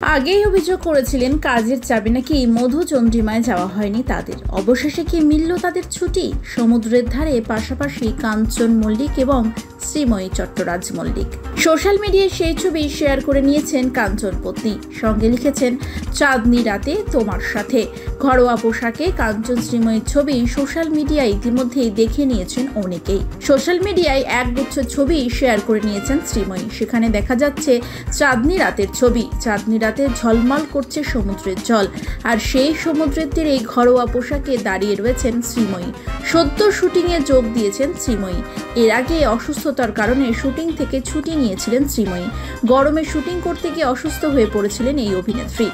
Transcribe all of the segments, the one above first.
আগেই অভিযোগ করেছিলেন কাজের চাপে নাকি মধুচন্দ্রিমায় যাওয়া হয়নি তাদের। অবশেষে কি মিলল তাদের ছুটি? সমুদ্রের ধারে পাশাপাশি কাঞ্চন মল্লিক এবং শ্রীময়ী চট্টরাজ মল্লিক। সোশ্যাল মিডিয়ায় সেই ছবি শেয়ার করে নিয়েছেন কাঞ্চন পত্নী, সঙ্গে লিখেছেন চাঁদনি রাতে তোমার সাথে। ঘরোয়া পোশাকে কাঞ্চন শ্রীময়ীর ছবি সোশ্যাল মিডিয়ায় ইতিমধ্যেই দেখে নিয়েছেন অনেকেই। সোশ্যাল মিডিয়ায় একগুচ্ছ ছবি শেয়ার করে নিয়েছেন শ্রীময়ী। সেখানে দেখা যাচ্ছে চাঁদনি রাতের ছবি। চাঁদনি রাতে ঝলমল করছে সমুদ্রের জল, আর সেই সমুদ্রের তীরে ঘরোয়া পোশাকে দাঁড়িয়ে রয়েছেন শ্রীময়ী। সদ্য শুটিংয়ে যোগ দিয়েছেন শ্রীময়ী। এর আগে অসুস্থতার কারণে শুটিং থেকে ছুটি নিয়েছিলেন শ্রীময়ী। গরমে শুটিং করতে গিয়ে অসুস্থ হয়ে পড়েছিলেন এই অভিনেত্রী,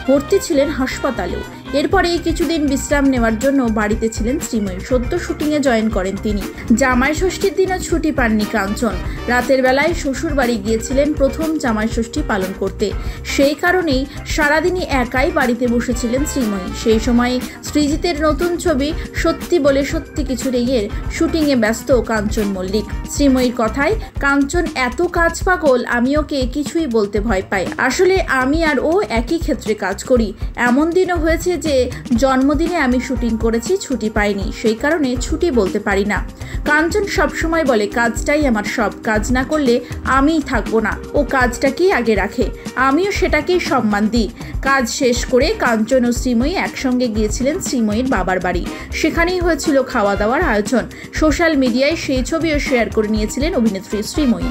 ভর্তি ছিলেন হাসপাতালেও। এরপরে কিছুদিন বিশ্রাম নেওয়ার জন্য বাড়িতে ছিলেন শ্রীময়ী। সদ্য শুটিংয়ে জয়েন করেন তিনি। জামাই ষষ্ঠীর দিনও ছুটি পাননি কাঞ্চন। রাতের বেলায় শ্বশুর বাড়ি গিয়েছিলেন প্রথম জামাই ষষ্ঠী পালন করতে। সেই কারণেই সারাদিনই একাই বাড়িতে বসেছিলেন শ্রীময়ী। সেই সময় সৃজিতের নতুন ছবি সত্যি বলে সত্যি কিছু নেইয়ের শুটিংয়ে ব্যস্ত কাঞ্চন মল্লিক। শ্রীময়ীর কথায়, কাঞ্চন এত কাজ পাগল, আমি ওকে কিছুই বলতে ভয় পাই। আসলে আমি আর ও একই ক্ষেত্রে কাজ করি। এমন দিনও হয়েছে যে জন্মদিনে আমি শুটিং করেছি, ছুটি পাইনি, সেই কারণে ছুটি বলতে পারি না। কাঞ্চন সবসময় বলে কাজটাই আমার সব, কাজ না করলে আমিই থাকবো না। ও কাজটাকেই আগে রাখে, আমিও সেটাকেই সম্মান দিই। কাজ শেষ করে কাঞ্চন ও শ্রীময়ী একসঙ্গে গিয়েছিলেন শ্রীময়ীর বাবার বাড়ি। সেখানেই হয়েছিল খাওয়া দাওয়ার আয়োজন। সোশ্যাল মিডিয়ায় সেই ছবিও শেয়ার করে নিয়েছিলেন অভিনেত্রী শ্রীময়ী।